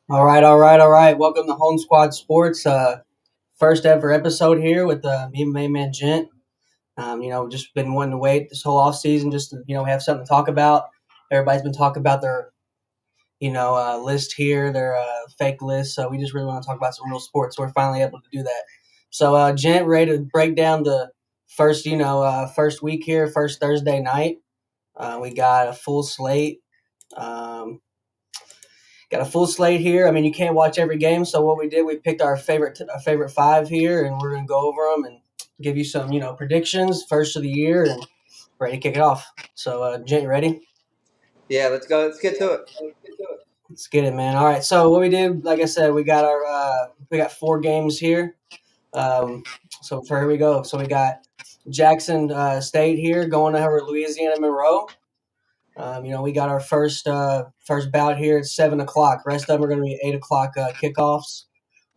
All right. Welcome to Home Squad Sports. First ever episode here with me and my man Gent. Just been wanting to wait this whole off season just to have something to talk about. Everybody's been talking about their list here, their fake list. So we just really want to talk about some real sports. So we're finally able to do that. So Gent, ready to break down the first week here, first Thursday night. We got a full slate. Um, Got a full slate here. I mean, you can't watch every game, so what we did, we picked our favorite five here, and we're gonna go over them and give you some predictions first of the year and ready to kick it off. So, Jen, you ready? Yeah, let's go. Let's get to it. Let's get it, man. All right. So what we did, like I said, we got four games here. So here we go. So we got Jackson State here going over Louisiana Monroe. We got our first bout here at 7 o'clock. Rest of them are going to be 8 o'clock kickoffs.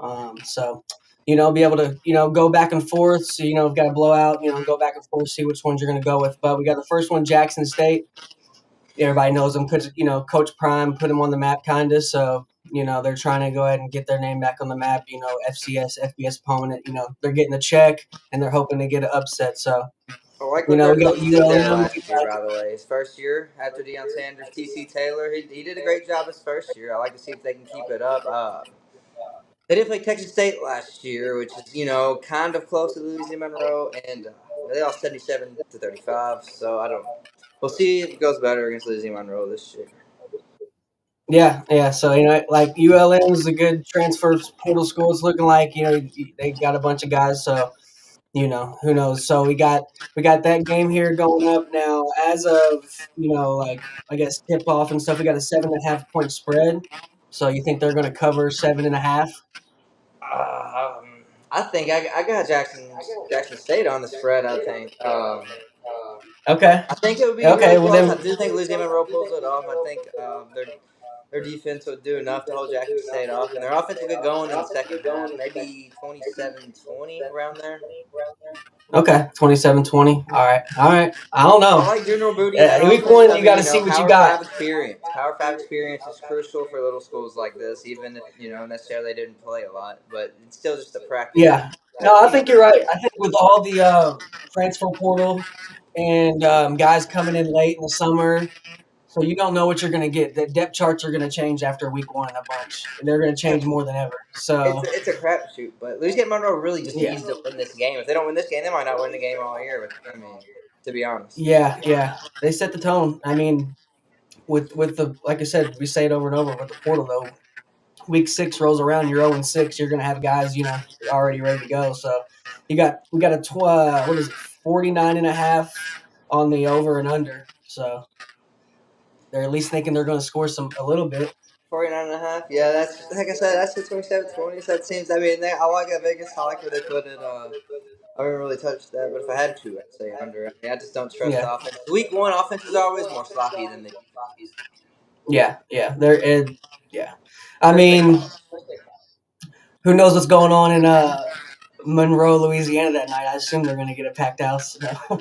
Be able to go back and forth. So we've got a blowout. Go back and forth, see which ones you're going to go with. But we got the first one, Jackson State. Everybody knows them. Coach Prime put them on the map, kind of. So they're trying to go ahead and get their name back on the map. FCS, FBS opponent. They're getting a check and they're hoping to get an upset. So I like we what their got coach did there ULM. last year. By the way, his first year after Deion Sanders, TC Taylor, he did a great job his first year. I like to see if they can keep it up. They did play Texas State last year, which is kind of close to Louisiana Monroe, and they lost 77-35. So I don't. We'll see if it goes better against Louisiana Monroe this year. Yeah. So like ULM is a good transfer portal school. It's looking like they got a bunch of guys. So who knows. So we got that game here going up now. As of like I guess tip off and stuff, we got a 7.5 point spread. So you think they're going to cover 7.5? I think I got Jackson State on the spread. I think. Okay. I think it would be really Okay. Well close. I then, do think Louisiana Monroe pulls it off. I think their defense would do enough to hold Jackson State off, and their offense will get going in the second half, maybe 27-20 around there. okay, 27-20. All right. I don't I know. like Junior Booty in that Week offense. one, I you got mean, to see what you Power got. Five experience. Power Five experience is crucial for little schools like this, even if necessarily they didn't play a lot, but it's still just a practice. Yeah. No, I think you're right. I think with all the transfer portal and guys coming in late in the summer, so you don't know what you're going to get. The depth charts are going to change after week one a bunch, and they're going to change more than ever. It's So it's a crapshoot, but Louisiana Monroe really just yeah, needs to win this game. If they don't win this game, they might not win the game all year. But I mean, to be honest. yeah, they set the tone. I mean, with the like I said, we say it over and over with the portal though. Week six rolls around, you're 0-6. You're going to have guys, already ready to go. So we got a what is it, 49.5 on the over and under. So they're at least thinking they're going to score a little bit. 49.5. Yeah, that's like I said. That's the 27-20. So that seems. I mean, I like that Vegas. I like where they put it. I haven't really touched that, but if I had to, I'd say under. I mean, I just don't trust Yeah, the offense. Week one offenses are always more sloppy than the defenses. yeah. Yeah. I First thing. mean, who knows what's going on in Monroe, Louisiana that night? I assume they're going to get a packed house. So.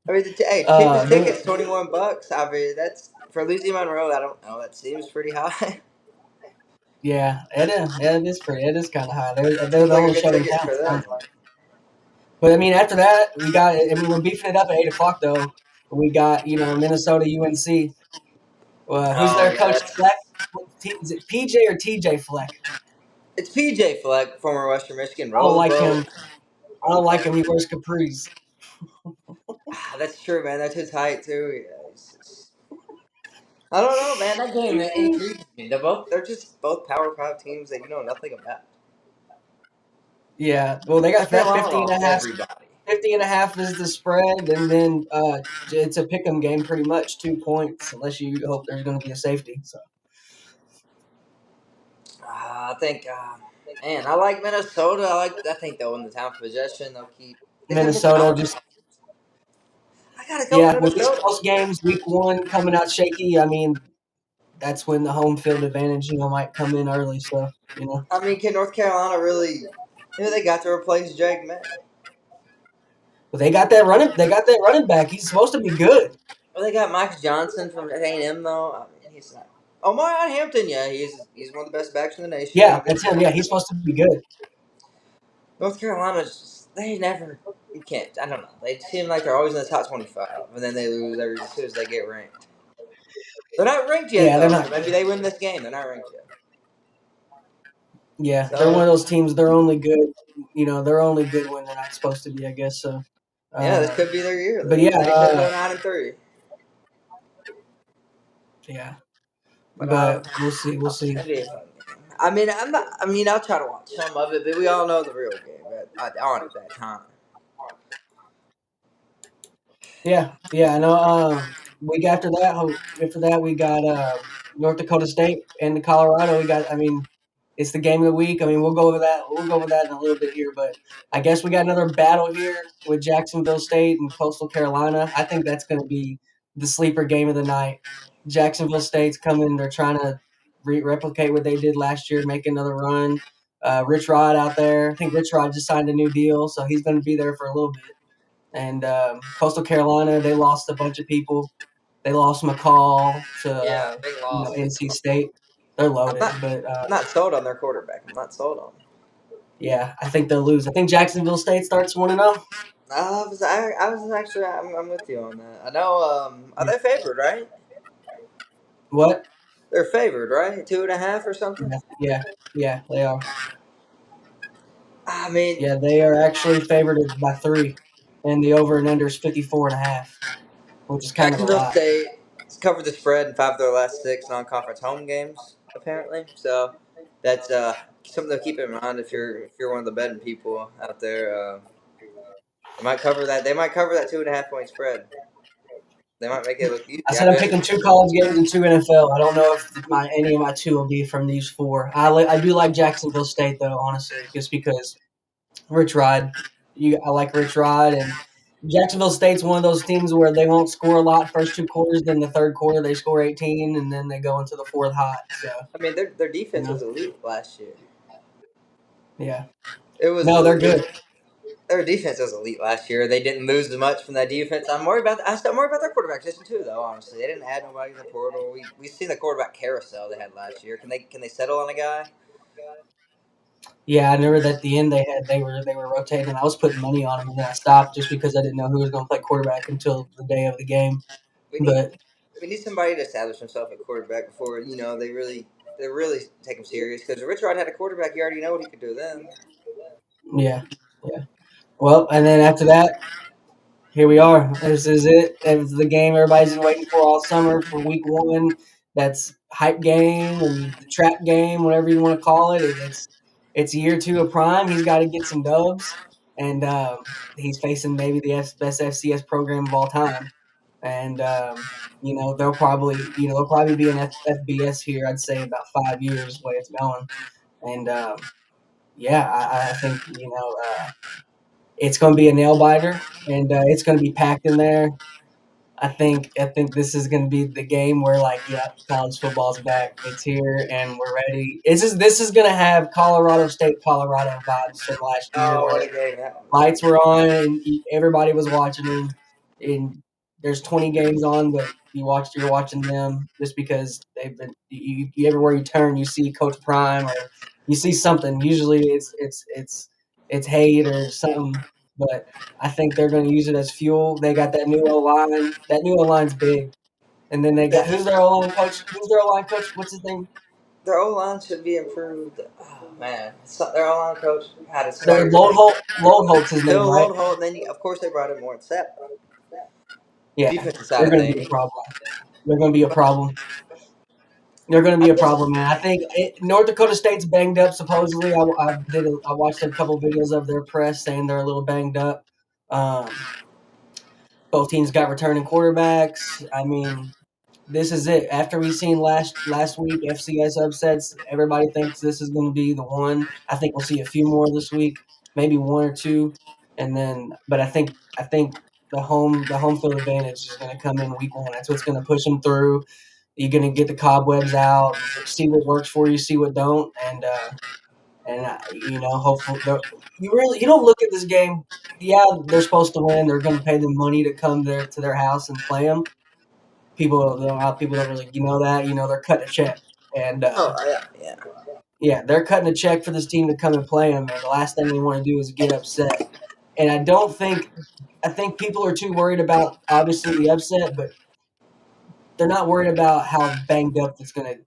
I mean, hey, cheapest tickets $21. I mean, that's for Louisiana Monroe. I don't know. That seems pretty high. Yeah, it is. Yeah, it is pretty. It is kind of high. They're Seems the like a only good show in ticket town. for them. Sounds like. But I mean, after that, we got. I mean, we're beefing it up at 8 o'clock though. We got Minnesota UNC. Who's Oh their yeah, coach? Fleck? Is it PJ or TJ Fleck? it's PJ Fleck, former Western Michigan I don't Rose like Bowl. him. I don't like him. He wears capris. That's true, man. That's his height too. Yeah, I don't know, man. That game that intrigues me. They're just both Power Five teams that you know nothing about. Yeah. Well, they got North that Carolina 50 and a lost half. everybody. 50.5 is the spread, and then it's a pick'em game pretty much, 2 points, unless you hope there's going to be a safety. So I think, man, I like Minnesota. I think they'll win the time of possession. They'll keep. It's a Minnesota misnomer. just I gotta go yeah, with these Minnesota. close games, week one coming out shaky. I mean, that's when the home field advantage, might come in early. So. I mean, can North Carolina really? Who they got to replace Jake May? But they got that running. They got that running back. He's supposed to be good. Well, they got Mike Johnson from A&M though. I mean, he's not. Omarion Hampton, yeah, he's one of the best backs in the nation. Yeah, Don't get that's me him. wrong. Yeah, he's supposed to be good. North Carolina's just, they never you can't. I don't know. They seem like they're always in the top 25, and then they lose every as soon as they get ranked. They're not ranked yet Yeah, they're though, not. so maybe they win this game. They're not ranked yet. Yeah, they're one So of those teams. They're only good. They're only good when they're not supposed to be. I guess so. yeah, this Um, could be their year. but yeah, They could go 9-3. yeah. But But we'll see. We'll see. that'd be a fun game. I mean, I'm not. I mean, I'll try to watch some of it, but we all know the real game on at that time. Yeah. I know. Week after that we got North Dakota State and Colorado. We got. I mean, it's the game of the week. I mean, we'll go over that. We'll go over that in a little bit here. But I guess we got another battle here with Jacksonville State and Coastal Carolina. I think that's going to be the sleeper game of the night. Jacksonville State's coming. They're trying to replicate what they did last year, make another run. Rich Rod out there. I think Rich Rod just signed a new deal, so he's going to be there for a little bit. And Coastal Carolina, they lost a bunch of people. They lost McCall to Yeah, big loss. NC State. They're I'm loaded, not. but I'm not sold on their quarterback. I'm not sold on him. yeah, I think they'll lose. I think Jacksonville State starts 1-0. I was actually. I'm with you on that. I know. Are they favored? Right? What? They're favored, right? 2.5 or something. Yeah, they are. I mean, Yeah, they are actually favored by 3, and the over and under is 54.5, which is kind of a Jacksonville lot. State has covered the spread in 5 of their last 6 non-conference home games, apparently. So that's something to keep in mind if you're one of the betting people out there. They might cover that. They might cover that 2.5 point spread. They might make it look easy. I I said I'm bet. picking 2 college games and 2 NFL. I don't know if any of my 2 will be from these 4. I do like Jacksonville State though, honestly, just because Rich Rod. I like Rich Rod, and Jacksonville State's one of those teams where they won't score a lot first 2 quarters. Then the third quarter they score 18, and then they go into the fourth hot. So I mean, their you defense know, was elite last year. yeah. It was No, they're good. their defense was elite last year. They didn't lose as much from that defense. I'm still worried about their quarterback position too, though. Honestly, they didn't add nobody in the portal. We seen the quarterback carousel they had last year. Can they settle on a guy? Yeah, I remember that at the end they were rotating. I was putting money on them, and then I stopped just because I didn't know who was going to play quarterback until the day of the game. We need But we need somebody to establish himself at quarterback before they really take him serious. Because Rich Rod had a quarterback, you already know what he could do then. yeah. Well, and then after that, here we are. This is it. It's the game everybody's been waiting for all summer for week 1. That's hype game and the trap game, whatever you want to call it. It's year 2 of Prime. He's got to get some dubs, and he's facing maybe the best FCS program of all time. And they'll probably be an FBS here. I'd say about 5 years the way it's going. And yeah, I think it's going to be a nail biter, and it's going to be packed in there. I think this is going to be the game where, like, yeah, college football's back. It's here, and we're ready. This is going to have Colorado State, Colorado vibes from last year, Oh, what where a game that was! lights were on and everybody was watching them. And there's 20 games on, but you're watching them just because they've been. Everywhere you turn, you see Coach Prime or you see something. Usually, it's hate or something, but I think they're going to use it as fuel. They got that new O line. That new O line's big, and then they got who's their O line coach? Who's their O line coach? What's his name? Their O line should be improved. Oh man, their O line coach had Their somebody. Load Holt's his name, Phil right? Loadholt, and then of course they brought in Warren Sapp. Yeah, Defensive side they're of going to be a things. problem. They're going to be a problem. They're going to I be a guess problem, man. I think North Dakota State's banged up. Supposedly, I watched a couple videos of their press saying they're a little banged up. Um, Both teams got returning quarterbacks. I mean, this is it. After we seen last week FCS upsets, everybody thinks this is going to be the one. I think we'll see a few more this week, maybe 1 or 2, and then. But I think the home field advantage is going to come in week 1. That's what's going to push them through. You're going to get the cobwebs out, see what works for you, see what don't, and hopefully you don't look at this game. Yeah, they're supposed to win. They're going to pay them money to come there to their house and play them. People don't really that. They're cutting a check. And Oh yeah. yeah, they're cutting a check for this team to come and play them, and the last thing they want to do is get upset. And I think people are too worried about obviously the upset, but they're not worried about how banged up it's going to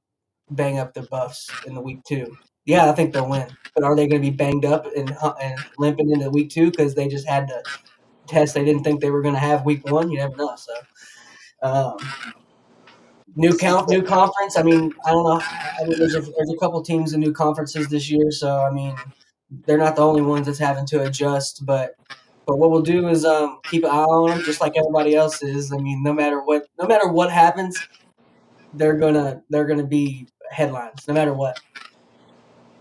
bang up the Buffs in the week 2. Yeah, I think they'll win, but are they going to be banged up and limping into week 2 because they just had the test they didn't think they were going to have week 1? You never know. So um, new conference. I mean, I don't know. I mean, there's a couple teams in new conferences this year, so I mean, they're not the only ones that's having to adjust. But what we'll do is keep an eye on them, just like everybody else is. I mean, no matter what happens, they're gonna be headlines, no matter what.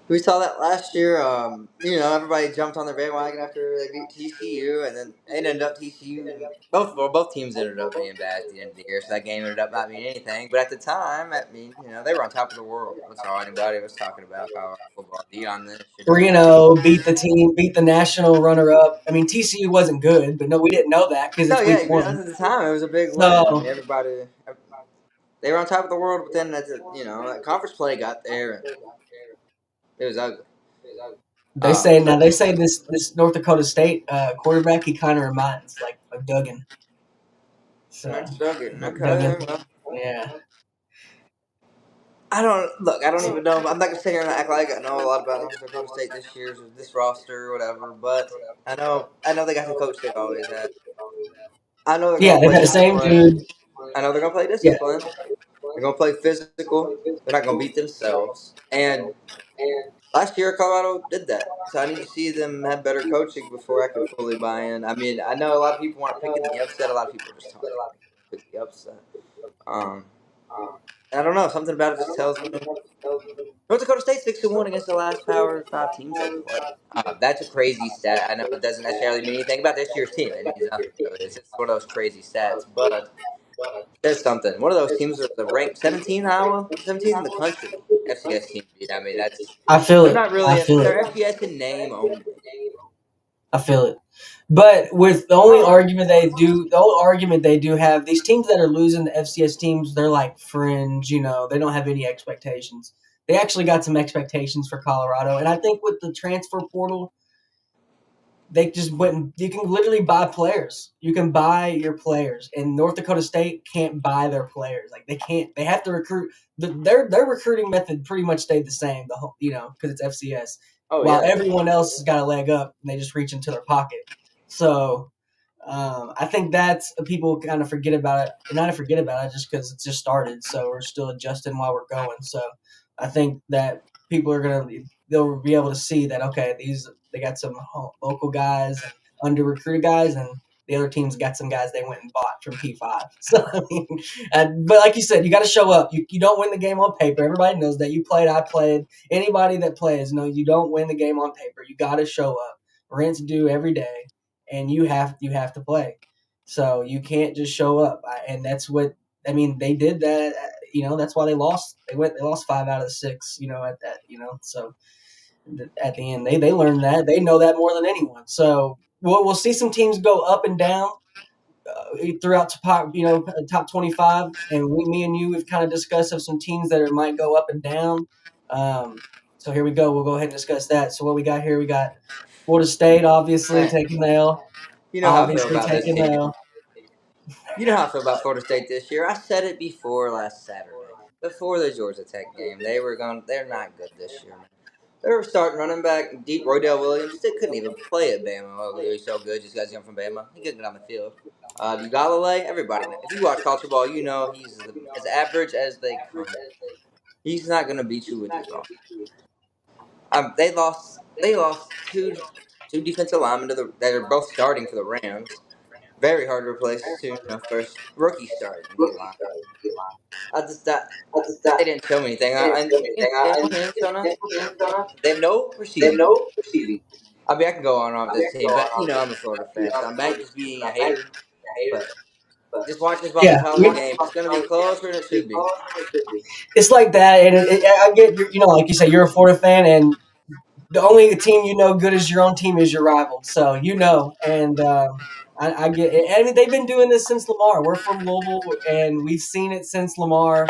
We saw that last year. Everybody jumped on their bandwagon after they beat TCU, and then it ended up TCU. Both teams ended up being bad at the end of the year, so that game ended up not meaning anything. But at the time, they were on top of the world. That's all anybody was talking about. Colorado football, Deion this, Shador that. 3-0, beat the national runner up. I mean, TCU wasn't good, but no, we didn't know that because No, it's yeah, week at 1. the time it was a big win. I mean, So everybody they were on top of the world, but then that conference play got there and it was ugly. they say this North Dakota State quarterback he kind of reminds like of Duggan. So Max Duggan. Duggan, Okay, well, yeah. I don't look. I don't even know. I'm not gonna sit here and act like I know a lot about North Dakota State this year's or this roster or whatever. But I know they got the coach they've always had. I know they're Yeah, gonna they've play had the same discipline. dude. I know they're gonna play Yeah, discipline. They're gonna play physical. They're not gonna beat themselves. And last year Colorado did that. So I need to see them have better coaching before I can fully buy in. I mean, I know a lot of people aren't picking the upset. A lot of people are just talking. Pick the upset. Um, I don't know. Something about it just tells me North Dakota State's 6-1 against the last Power Five teams they played. That's a crazy stat. I know it doesn't necessarily mean anything about this year's team. It means nothing really. It's just one of those crazy stats. But there's something. One of those teams are the ranked 17 Iowa, 17th in the country. FCS team beat. I mean, I feel they're it. not I really feel it. they're FBS in name only. I feel it. But with the only argument they do have, these teams that are losing the FCS teams, they're like fringe. They don't have any expectations. They actually got some expectations for Colorado, and I think with the transfer portal, they just went. You can literally buy players. You can buy your players, and North Dakota State can't buy their players. Like they can't. They have to recruit. Their recruiting method pretty much stayed the same. The whole because it's FCS, Oh while yeah. everyone else has got a leg up, and they just reach into their pocket. So I think that's people kind of forget about it, and not forget about it just because it's just started. So we're still adjusting while we're going. So I think that people are they'll be able to see that okay, they got some local guys and under recruited guys, and the other teams got some guys they went and bought from P5. So I mean, but like you said, you got to show up. You don't win the game on paper. Everybody knows that. You played, I played. Anybody that plays, you don't win the game on paper. You got to show up. Rent's due every day, and you have to play. So you can't just show up, and that's what I mean. They did that. That's why they lost. They lost 5 out of the 6. At that. So at the end, they learned that. They know that more than anyone. So we'll see some teams go up and down throughout top 25, and me and you have kind of discussed of some teams that might go up and down. So here we go. We'll go ahead and discuss that. So what we got here? We got Florida State, obviously Man, taking the L. you know how I feel Obviously about this taking the team. L. You know how I feel about Florida State this year. I said it before last Saturday, before the Georgia Tech game. They're not good this year, man. They were starting running back deep Roydell Williams. They couldn't even play at Bama. Oh, he's so good. Just guys come from Bama. He couldn't get on the field. Ugalele, everybody knows. If you watch college football, you know he's as average as they come. He's not going to beat you with his arm. They lost. They lost two defensive linemen that are both starting for the Rams. Very hard to replace two first rookie starting D line. I just they didn't show me anything. And Daniel Haynes don't know. They have no receiving core. I mean, I can go on and on with this team, but I'm a Florida fan, so I might just being a hater. But just watch this Boston Yeah, College game. It's going to be closer than it should be. it's like that, and I get like you say, you're a Florida fan, and the only team good as your own team is your rival. So and I get it. I mean, they've been doing this since Lamar. We're from Louisville, and we've seen it since Lamar.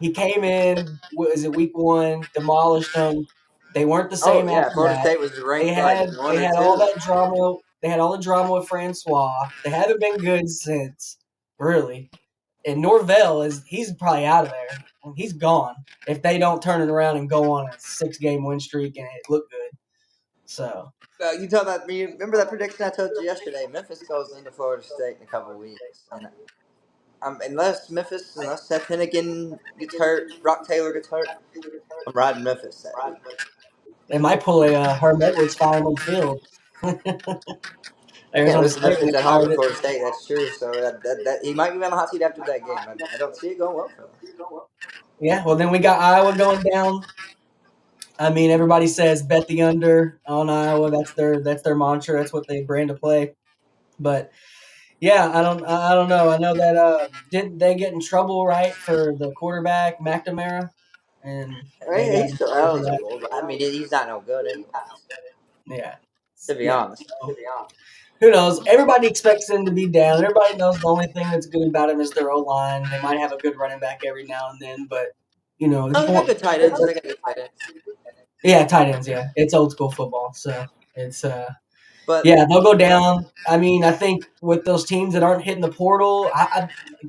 He came in, was it week one, demolished them. They weren't the Oh same yeah, after Florida that. State was They ranked like had one they or had all two. that drama. They had all the drama with Francois. They haven't been good since, really. And Norvell he's probably out of there. He's gone if they don't turn it around and go on a 6 game win streak and it look good. So You told that me. Remember that prediction I told you yesterday? Memphis goes into Florida State in a couple of weeks, and unless Seth Hennigan gets hurt, Brock Taylor gets hurt, I'm riding Memphis that week. they might pull a Herm Edwards firing on the field. Can't Arizona lose to State when Memphis they at home fired to it. Florida State. That's true. So that he might be on the hot seat after that game. I don't see it going well for them. Yeah, well then we got Iowa going down. I mean, everybody says bet the under on Iowa. That's their mantra. That's what they brand to play. But yeah, I don't know. I know that didn't they get in trouble right for the quarterback McNamara, and they Right, got he's in still trouble for that. eligible, but I mean he's not no good anyways. Yeah, To be yeah. honest, So, who knows? Everybody expects him to be down. Everybody knows the only thing that's good about him is their O line. They might have a good running back every now and then, but it's oh, they got more. good tight ends. They got good tight ends. Yeah, tight ends. Yeah, it's old school football, so it's But yeah, they'll go down. I mean, I think with those teams that aren't hitting the portal,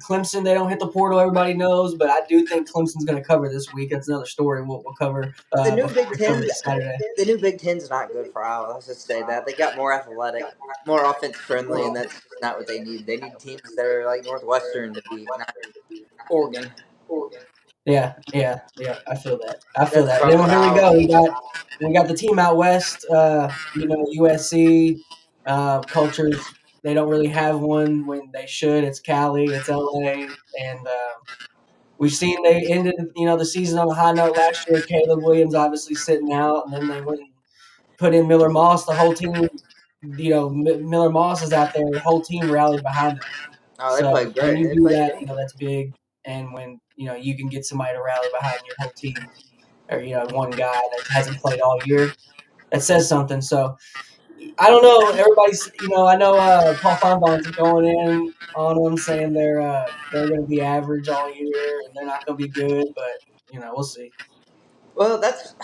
Clemson, they don't hit the portal. Everybody knows, but I do think Clemson's going to cover this week. That's another story we'll cover the new before Big we cover Ten, Saturday. the new Big Ten's not good for Iowa. Let's just say that they got more athletic, more offense friendly, and that's just not what they need. They need teams that are like Northwestern to beat, not Oregon. Yeah, yeah, yeah. I feel that. I feel That's the that. Then problem with here we Iowa. go. We got the team out west. USC cultures. They don't really have one when they should. It's Cali. It's LA, and we've seen they ended the season on a high note last year. Caleb Williams obviously sitting out, and then they went and put in Miller Moss. The whole team, Miller Moss is out there. The whole team rallied behind him. Oh, they So played when great. you They do played that, great. that's big. And when you can get somebody to rally behind your whole team, or one guy that hasn't played all year, that says something. So I don't know. Everybody's, I know Paul Feinbaum's going in on them, saying they're going to be average all year and they're not going to be good, but we'll see. Well, that's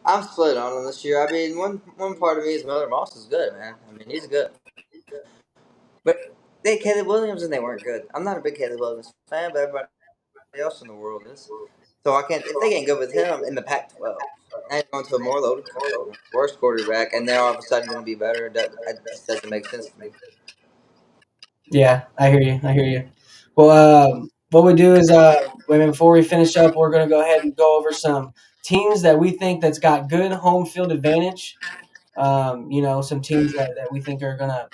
I'm split on him this year. I mean, one part of me is Miller Moss is good, man. I mean, he's good, but they had Caleb Williams and they weren't good. I'm not a big Caleb Williams fan, but everybody else in the world is. So I can't if they ain't good with him in the Pac-12. And going to a more loaded conference, worse quarterback, and they're all of a sudden going to be better. That just doesn't make sense to me. Yeah, I hear you. I hear you. Well, what we do is, before we finish up, we're going to go ahead and go over some teams that we think that's got good home field advantage. Some teams that we think are gonna,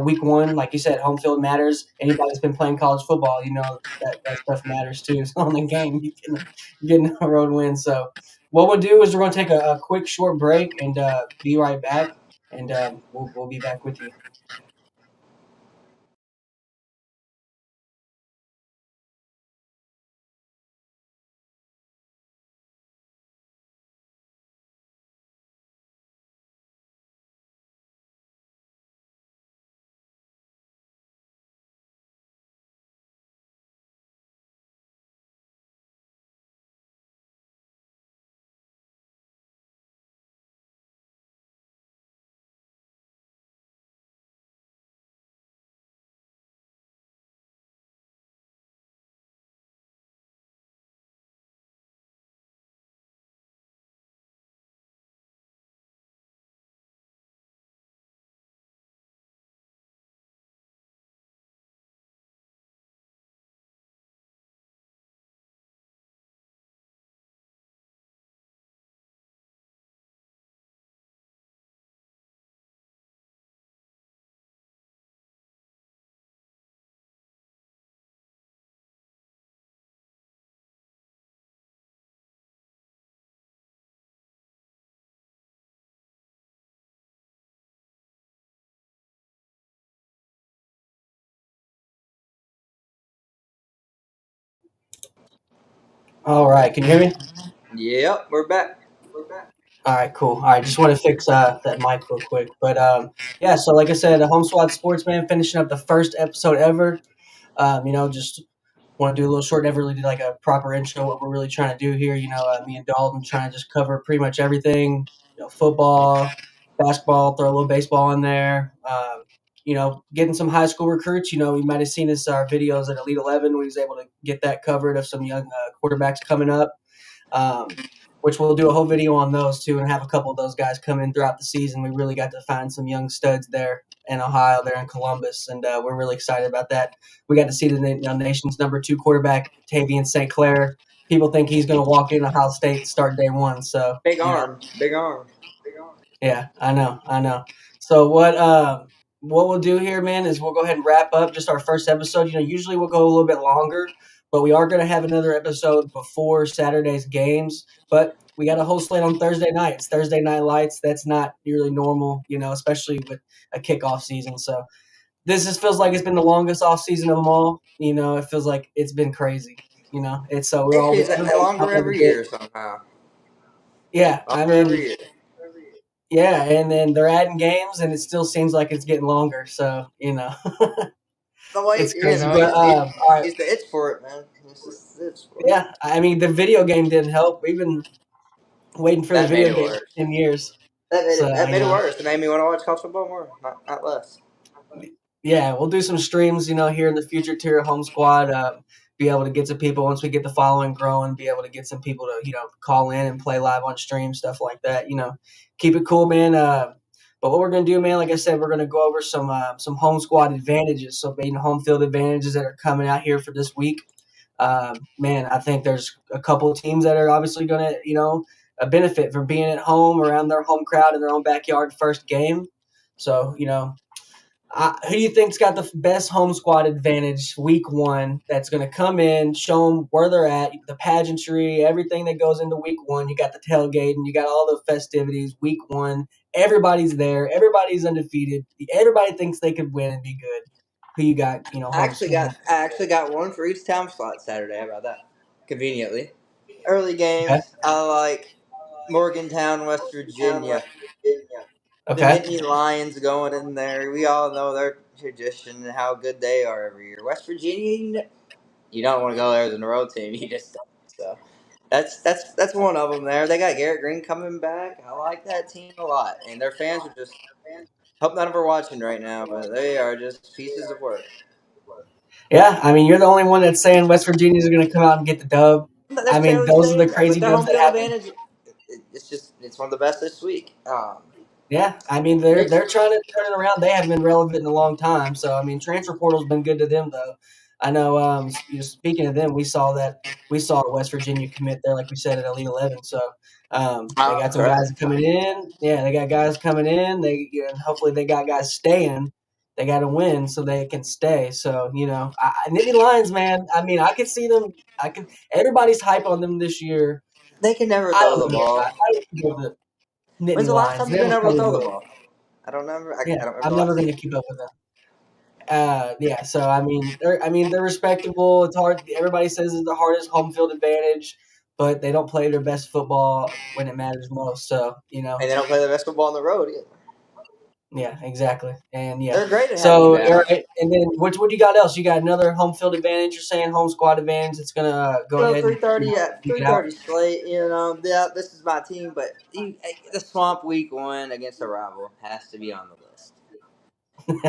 week one, like you said, home field matters. Anybody that's been playing college football, that stuff matters too. So on the game, getting a road win. So what we'll do is we're gonna take a quick short break and be right back, and we'll be back with you. All right, can you hear me? Yep, we're back. All right, cool. All right, just want to fix that mic real quick, but yeah. So like I said, the Home Squad Sportsman finishing up the first episode ever. Just want to do a little short. Never really did like a proper intro. What we're really trying to do here, me and Dalton trying to just cover pretty much everything. Football, basketball, throw a little baseball in there. Getting some high school recruits. You might have seen our videos at Elite 11. We was able to get that covered of some young quarterbacks coming up. Which we'll do a whole video on those too, and have a couple of those guys come in throughout the season. We really got to find some young studs there in Ohio, there in Columbus, and we're really excited about that. We got to see the nation's number 2 quarterback, Tavian St. Clair. People think he's going to walk in Ohio State and start day one. So Big arm, big arm. yeah, I know. So what we'll do here, man, is we'll go ahead and wrap up just our first episode. Usually we'll go a little bit longer, but we are going to have another episode before Saturday's games. But we got a whole slate on Thursday night. It's Thursday Night Lights. That's not really normal, especially with a kickoff season. So this just feels like it's been the longest off season of them all. It feels like it's been crazy. It's so we're It all feels everybody's longer chomping at the every bit. year somehow. Yeah, I Longer every mean, year. yeah, and then they're adding games, and it still seems like it's getting longer. So The way it's crazy. But it, all right, it's the itch for it, man. It's just the itch for it. yeah. I mean, the video game didn't help. We've been waiting for the That made video it game for worse. 10 years. That So made it worse. It made me want to watch college football more, not less. yeah, we'll do some streams, here in the future to Home Squad. Be able to get some people once we get the following growing. Be able to get some people to call in and play live on stream, stuff like that. Keep it cool, man. But what we're gonna do, man, like I said, we're gonna go over some Home Squad advantages, so home field advantages that are coming out here for this week. Man, I think there's a couple of teams that are obviously gonna benefit from being at home around their home crowd in their own backyard first game. So who do you think's got the best home squad advantage week one that's going to come in, show them where they're at, the pageantry, everything that goes into week one? You got the tailgate and you got all the festivities week one. Everybody's there. Everybody's undefeated. Everybody thinks they could win and be good. Who you got, home squad? I actually got one for each time slot Saturday. How about that? Conveniently, early Okay. games. I like Morgantown, West Virginia. The Okay. Nittany Lions going in there. We all know their tradition and how good they are every year. West Virginia, you don't want to go there as a road team. You just don't. So that's one of them there. They got Garrett Green coming back. I like that team a lot, and their fans are just. Hope none of them are watching right now, but they are just pieces of work. Yeah, I mean, you're the only one that's saying West Virginia's going to come out and get the dub. I They're mean, those are the with crazy their dubs home that field happen. advantage. It's one of the best this week. Yeah, I mean they're trying to turn it around. They haven't been relevant in a long time. So I mean, transfer portal's been good to them though. I know. Speaking of them, we saw West Virginia commit there, like we said at Elite 11. So they got some guys Correct. coming in. Yeah, they got guys coming in. Hopefully they got guys staying. They got to win so they can stay. So Nittany Lions, man. I mean, I could see them. I can. Everybody's hype on them this year. They can never I throw don't the know. I ball. don't know the When's Nittany the last Lions. time you've been Never able to probably throw the will. ball? I don't remember. I Yeah, don't remember I'm the never last going time. to keep up with them. Yeah, so they're respectable. It's hard. Everybody says it's the hardest home field advantage, but they don't play their best football when it matters most. So And they don't play the best football on the road either. yeah, exactly, and yeah. They're great at having you So all down. right, and then what you got else? You got another home field advantage. You're saying home squad advantage. It's gonna go ahead and 3:30 at beat it out. 3:30 slate. Yeah, this is my team, but the Swamp week one against a rival has to be on the list.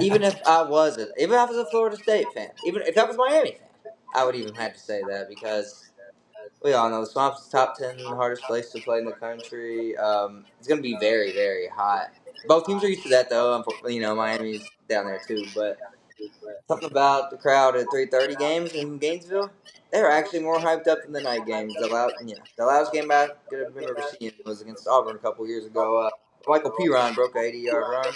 Even if I wasn't, even if I was a Florida State fan, even if I was a Miami fan, I would even have to say that because we all know the Swamp's the top 10 hardest place to play in the country. It's going to be very, very hot. Both teams are used to that, though. Miami's down there, too. But something about the crowd at 3:30 games in Gainesville, they were actually more hyped up than the night games. The loudest game I could have remember seeing was against Auburn a couple years ago. Michael Piron broke a 80-yard run.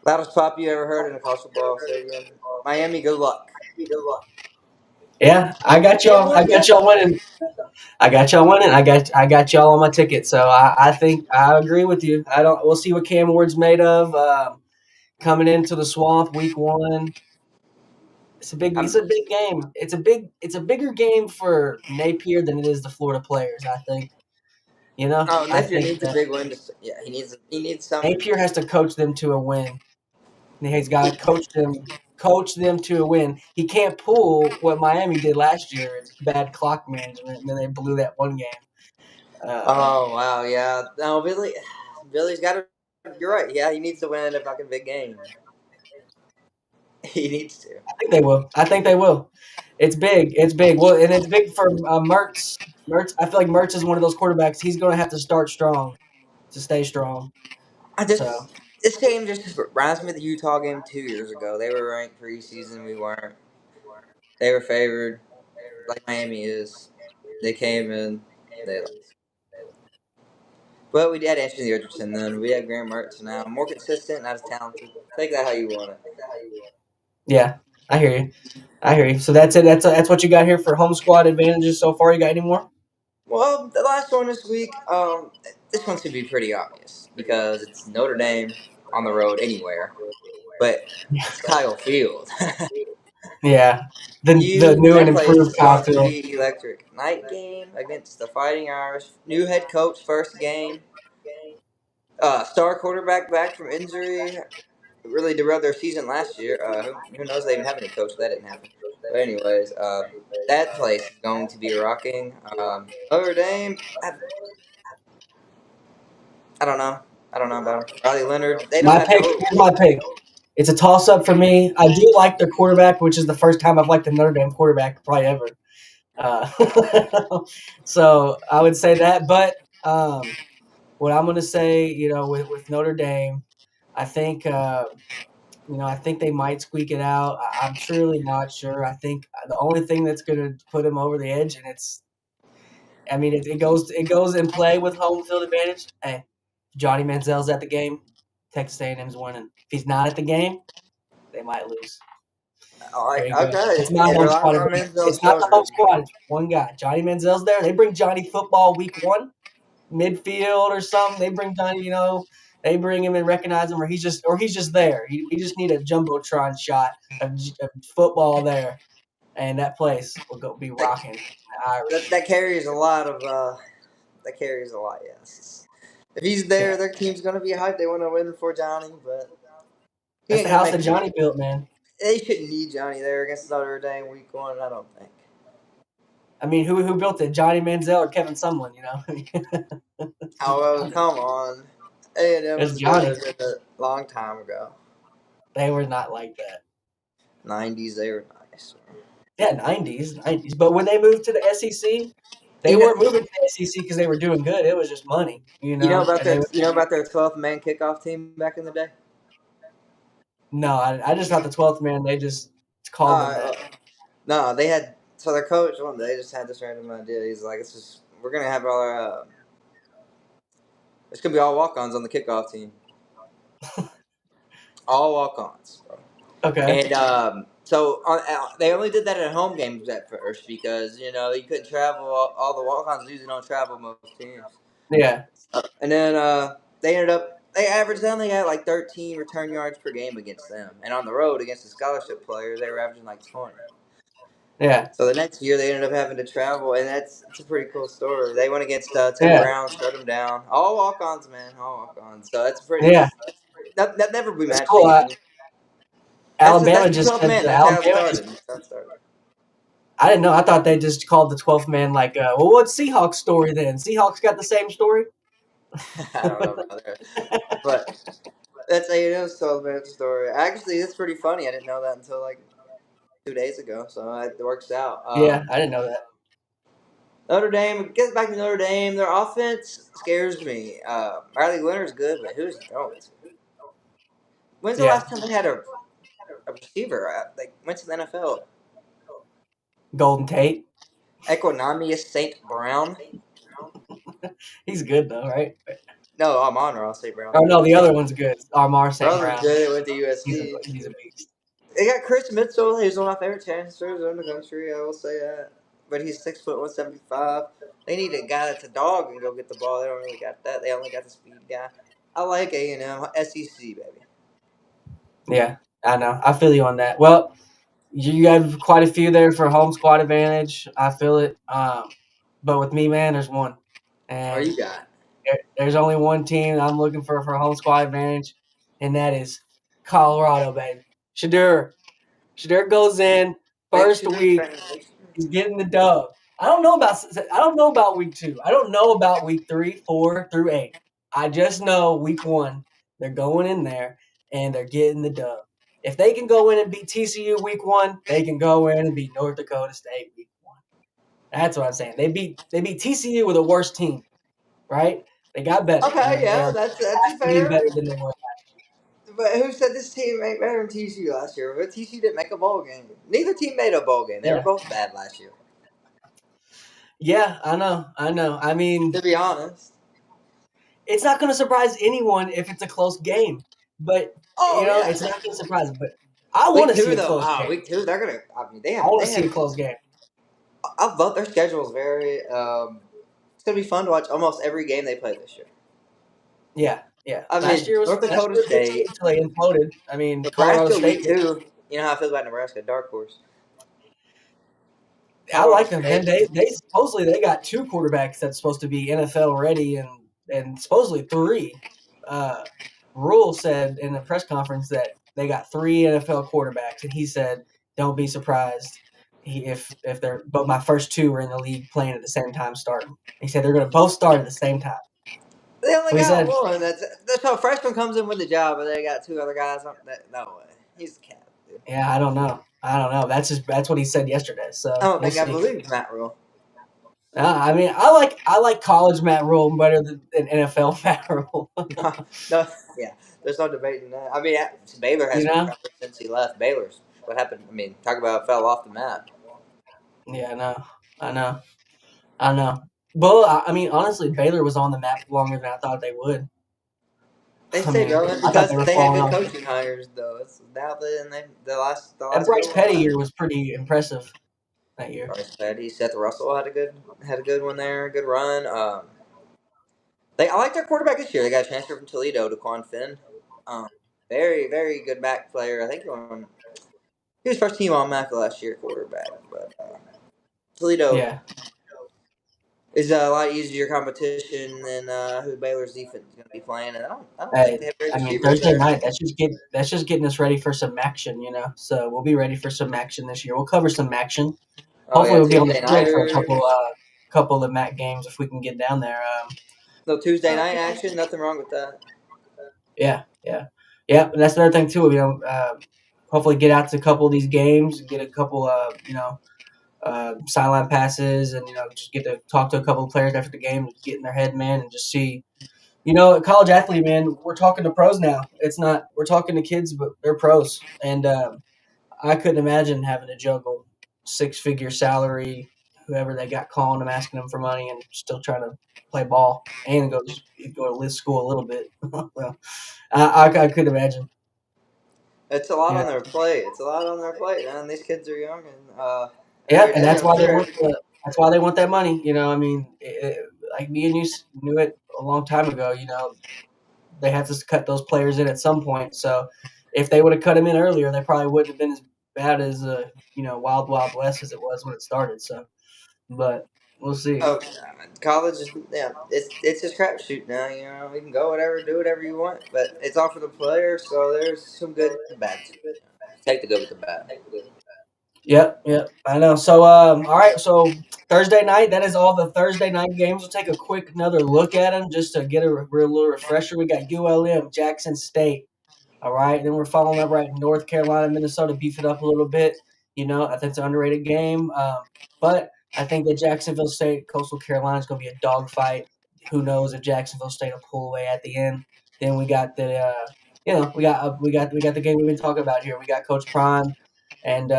Loudest pop you ever heard in a college football stadium. Miami, good luck. Yeah, I got Cam y'all. I Woods got got y'all winning. I got y'all winning. I got y'all on my ticket. So I think I agree with you. I don't. We'll see what Cam Ward's made of coming into the Swamp week one. It's a big. I'm, It's a big game. It's a bigger game for Napier than it is the Florida players. I think. oh, I Napier think needs a big win. Yeah, he needs something. Napier has to coach them to a win. He's got to coach them to a win. He can't pull what Miami did last year. It's bad clock management, and then they blew that one game. Oh wow, yeah. No, Billy's got to. You're right. Yeah, he needs to win a fucking big game. He needs to. I think they will. I think they will. It's big. It's big. Well, and it's big for Mertz. Mertz. I feel like Mertz is one of those quarterbacks. He's going to have to start strong to stay strong. I So just this game just reminds me of the Utah game 2 years ago. They were ranked preseason. We weren't. They were favored, like Miami is. They came in. They lost. But we had Anthony Richardson then. We had Graham Mertz now. More consistent, not as talented. Take that how you want it. yeah, I hear you. I hear you. So that's it. That's what you got here for home squad advantages so far. You got any more? Well, the last one this week, this one should be pretty obvious because it's Notre Dame on the road anywhere, but it's Kyle Field. Yeah, the new and That place improved is Kyle going to Field. be electric. Night game against the Fighting Irish. New head coach, first game. Star quarterback back from injury. Really derailed their season last year. Who knows they even have any coach? That didn't happen. But anyways, that place is going to be rocking. Notre Dame. I don't know. I don't know about him. Riley Leonard. They don't My have pick. no. Here's my pick. It's a toss up for me. I do like their quarterback, which is the first time I've liked the Notre Dame quarterback probably ever. So I would say that. But what I'm going to say, with Notre Dame, I think I think they might squeak it out. I'm truly not sure. I think the only thing that's going to put them over the edge, and it goes in play with home field advantage. Hey, Johnny Manziel's at the game. Texas A&M's winning. If he's not at the game, they might lose. All right. There you go. Okay. It's my It home relies squad on advantage. Manziel's It's not the shoulder. home squad. It's one guy. Johnny Manziel's there. They bring Johnny football week 1, midfield or something. They bring Johnny. They bring him and recognize him, or he's just there. We just need a jumbotron shot of football there, and that place will be That, rocking. The Irish. that carries a lot of. That carries a lot. Yes. If he's Yeah, there, their team's gonna be hyped. They want to win for Johnny, but he that's ain't the gonna house make that it. Johnny built, man. They shouldn't need Johnny there against Notre Dame week 1. I don't think. I mean, who built it? Johnny Manziel or Kevin Sumlin? Oh, come on. A&M It's was good Johnny. as a long time ago. They were not like that. 90s, they were nice. Yeah, 90s. But when they moved to the SEC, they You know, weren't moving to the SEC because they were doing good. It was just money, And they you know about their 12th man kickoff team back in the day. no, I just thought the 12th man. They just called them that. No, they had so their coach one day just had this random idea. He's like, we're gonna have our it's gonna be all walk-ons on the kickoff team, all walk-ons, bro. Okay. And they only did that at home games at first because you couldn't travel. All the walk-ons usually don't travel most teams. Yeah. And then they averaged. They only had like 13 return yards per game against them, and on the road against the scholarship players, they were averaging like 20. Yeah. So the next year they ended up having to travel, and it's a pretty cool story. They went against Tim Yeah. Brown, shut him down. All walk-ons, man, all walk-ons. So Yeah. that never be That's matched cool. anything. That's Alabama the just 12th said man. the That's how it Alabama started. just. That's how it started. I didn't know. I thought they just called the 12th man like, well, what's Seahawks story then? Seahawks got the same story. I don't know about that, but that's A&M's 12th man story. Actually, it's pretty funny. I didn't know that until like 2 days ago, so it works out. Yeah, I didn't know that. Notre Dame, get back to Notre Dame. Their offense scares me. Riley Leonard's good, but who's he throwing to? When's the Yeah. last time they had a receiver? Like went to the NFL. Golden Tate. Equanimous St. Brown. He's good though, right? No, I'm on Ross St. Brown's Oh good. no, the other one's good. Armar St. Brother's Brown. good. They went to He's a USC. he's a beast. They got Chris Mitchell. He's one of my favorite chancellors in the country. I will say that. But he's 6'1", 175. They need a guy that's a dog and go get the ball. They don't really got that. They only got the speed guy. I like A&M. SEC, baby. Yeah, I know. I feel you on that. Well, you have quite a few there for home squad advantage. I feel it. But with me, man, there's one, What and you got? there's only one team I'm looking for home squad advantage, and that is Colorado, baby. Shadur. Shedeur goes in Big first Shooter week. transition. He's getting the dub. I don't know about week 2. I don't know about week 3, 4 through 8. I just know week 1 they're going in there and they're getting the dub. If they can go in and beat TCU week 1, they can go in and beat North Dakota State week 1. That's what I'm saying. They beat TCU with a worse team, right? They got better. Okay, They yeah, are that's vastly fair. better than they were. But who said this team ain't better than TCU last year? But TCU didn't make a bowl game. Neither team made a bowl game. They were Yeah, both bad last year. yeah, I know, I know. I mean, To be honest. it's not going to surprise anyone if it's a close game, but Oh yeah. it's not going to surprise. But I want Week to see two a though. close game. Week two they're gonna. I mean, I want they to see have. a close game. I love their schedule is very. It's gonna be fun to watch almost every game they play this year. Yeah, yeah. I Last mean, year was North Dakota a good team State, until they imploded. I mean, Colorado Nebraska State. week two. You know how I feel about Nebraska, dark horse. I Colorado like them, man. State. They supposedly they got 2 quarterbacks that's supposed to be NFL ready, and supposedly 3. Uh, Rule said in the press conference that they got 3 NFL quarterbacks, and he said, "Don't be surprised if they're but my first 2 are in the league playing at the same time starting." He said they're going to both start at the same time. They only So he got said, one. That's how freshman comes in with the job, but they got 2 other guys. No way. He's the cap, dude. "Yeah, I don't know. I don't know. That's what he said yesterday. I So don't we'll think I see." believe Matt Rule. I mean, I like college Matt Rule better than NFL Matt Rule. No, yeah, there's no debating that. I mean, Baylor You has know? ever since he left. Baylor's what happened. I mean, talk about fell off the map. Yeah, I know, I know. But I mean, honestly, Baylor was on the map longer than I thought they would. They I stayed mean, relevant I thought because they were they had falling good off. coaching hires, though. It's now the That last Bryce good Petty one. year was pretty impressive that year. Bryce Petty, Seth Russell had a good one there, good run. I like their quarterback this year. They got a transfer from Toledo, Daquan Finn. Um, very good back player. I think he was first team All Mac last year quarterback, but Toledo Yeah. is a lot easier competition than who Baylor's defense is going to be playing. And I don't think Hey, they have great I mean, receivers Thursday there. night. That's just getting us ready for some action, you know. So we'll be ready for some action this year. We'll cover some action. Oh Hopefully, yeah, we'll be on the Tuesday field for a nighter. couple of the MAC games if we can get down there. No Tuesday Uh, night action. Nothing wrong with that. yeah, yeah, yeah. And that's another thing too. You know, hopefully get out to a couple of these games, get a couple, sideline passes, and just get to talk to a couple of players after the game, and get in their head, man, and just see. A college athlete, man. We're talking to pros now. It's not we're talking to kids, but they're pros, and I couldn't imagine having to juggle 6-figure salary, whoever they got calling them, asking them for money, and still trying to play ball and go to lit school a little bit. Well, I could imagine. It's a lot Yeah, on their plate. It's a lot on their plate, man. These kids are young yeah, and and they're mature. that's why they want that money. I mean, like me and you knew it a long time ago. They had to cut those players in at some point. So if they would have cut them in earlier, they probably wouldn't have been as bad as Wild Wild West as it was when it started. So, but we'll see. Oh, college is it's just crapshoot now. You know, you can go whatever, do whatever you want, but it's all for the player. So there's some good and bad too. Take the good with the bad. Yep, yep, I know. So, all right. So Thursday night, that is all the Thursday night games. We'll take a quick another look at them just to get a real little refresher. We got ULM, Jackson State. All right. Then we're following up right North Carolina, Minnesota, beef it up a little bit. I think it's an underrated game. But I think that Jacksonville State, Coastal Carolina is going to be a dogfight. Who knows if Jacksonville State will pull away at the end? Then we got we got the game we've been talking about here. We got Coach Prime and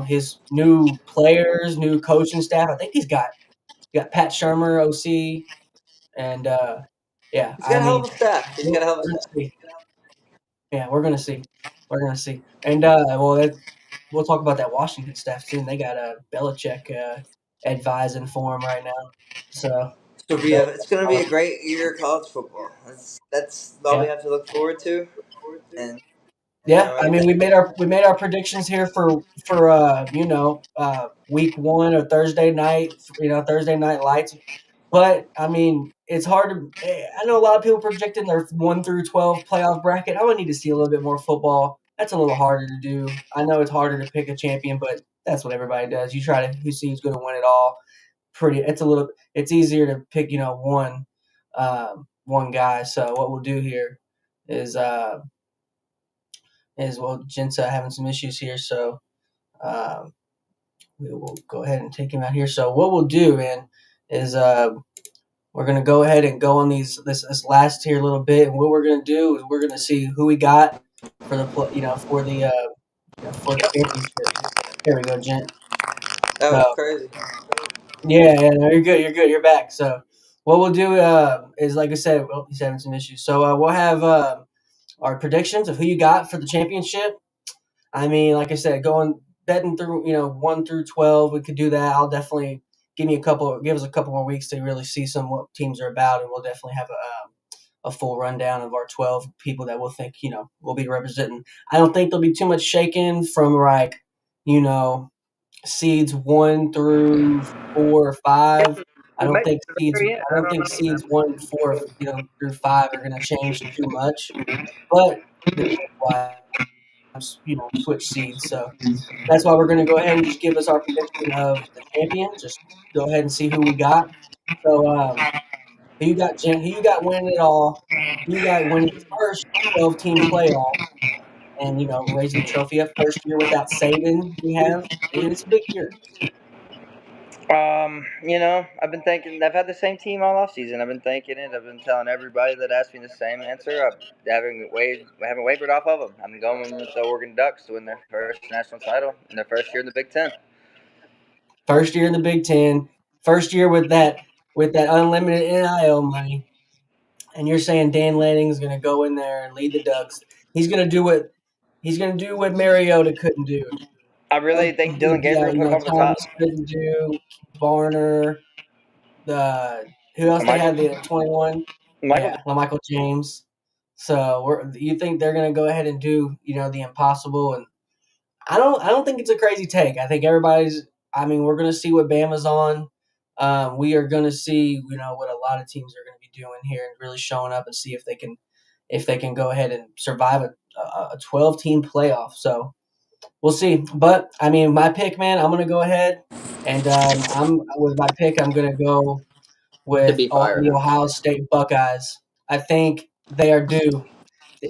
his new players, new coaching staff. I think he got Pat Shermer, OC, and yeah, He's I got a hell mean of a staff. He's we're got a hell of a gonna staff. see. Yeah, we're gonna see. We're gonna see. And we'll talk about that Washington staff soon. They got Belichick advising for him right now. So It's gonna be a great year of college football. That's all we yeah, have to look forward to. And you yeah. know, I mean, we made our predictions here for week 1 or Thursday night. Thursday night lights. But I mean, it's hard to. I know a lot of people projecting their 1 through 12 playoff bracket. I would need to see a little bit more football that's a little harder to do. I know it's harder to pick a champion, but that's what everybody does. You try to who seems going to win it all. It's easier to pick one guy. So what we'll do here is Jinsa having some issues here, so um, we will go ahead and take him out here. So what we'll do, man, is we're gonna go ahead and go on this last here little bit, and what we're gonna do is we're gonna see who we got for for the championship. Here we go, Gent. That was So crazy. yeah, no, you're good. You're good. You're back. So what we'll do is, like I said, he's having some issues. So we'll have our predictions of who you got for the championship. I mean, like I said, going betting through 1 through 12, we could do that. I'll definitely give us a couple more weeks to really see what teams are about, and we'll definitely have a full rundown of our 12 people that we'll think will be representing. I don't think there'll be too much shaking from like you know seeds 1 through 4 or 5. I We don't might think be seeds. there yet. I I don't don't think know. seeds 1 to 4, through 5 are going to change too much. But the switch seeds. So that's why we're going to go ahead and just give us our prediction of the champion. Just go ahead and see who we got. So who you got, Jen? Who you got winning it all? Who you got winning the first 12-team playoff? And raising the trophy up first year without Saban. We have, and it's a big year. I've been thinking. I've had the same team all off season. I've been thinking it. I've been telling everybody that asked me the same answer. I haven't wavered off of them. I'm going with the Oregon Ducks to win their first national title in their first year in the Big Ten. First year in the Big Ten. First year with that unlimited NIL money. And you're saying Dan Lanning's going to go in there and lead the Ducks. He's going to do what Mariota couldn't do. I really think Dylan Gabriel put them over the top. Thomas couldn't do, Varner, who else they Michael, had the 21? Michael. Yeah, Michael James. So you think they're going to go ahead and do the impossible? And I don't think it's a crazy take. I think everybody's. I mean, we're going to see what Bama's on. We are going to see what a lot of teams are going to be doing here and really showing up and see if they can go ahead and survive a 12-team playoff. So we'll see. But I mean, my pick, man, I'm gonna go ahead and my pick. I'm gonna go To with be fired the up. Ohio State Buckeyes. I think they are due,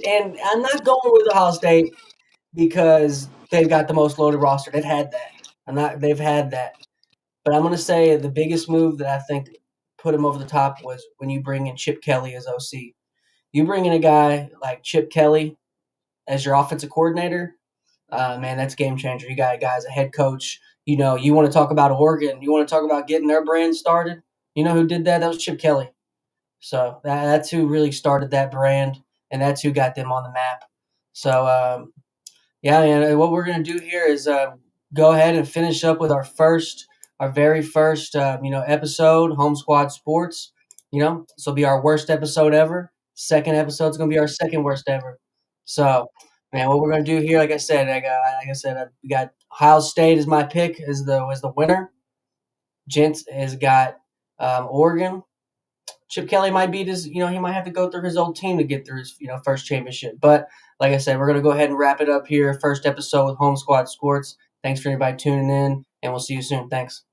and I'm not going with Ohio State because they've got the most loaded roster. They've had that. I'm not. They've had that. But I'm gonna say the biggest move that I think put him over the top was when you bring in Chip Kelly as OC. You bring in a guy like Chip Kelly as your offensive coordinator, man, that's a game changer. You got a guy as a head coach. You want to talk about Oregon. You want to talk about getting their brand started. You know who did that? That was Chip Kelly. So that's who really started that brand, and that's who got them on the map. So yeah, man. What we're gonna do here is go ahead and finish up with our very first, episode, Home Squad Sports. This will be our worst episode ever. Second episode is gonna be our second worst ever. So, man, what we're gonna do here, we got Ohio State as my pick as the winner. Gents has got Oregon. Chip Kelly might beat he might have to go through his old team to get through his, first championship. But like I said, we're going to go ahead and wrap it up here. First episode with Home Squad Sports. Thanks for everybody tuning in, and we'll see you soon. Thanks.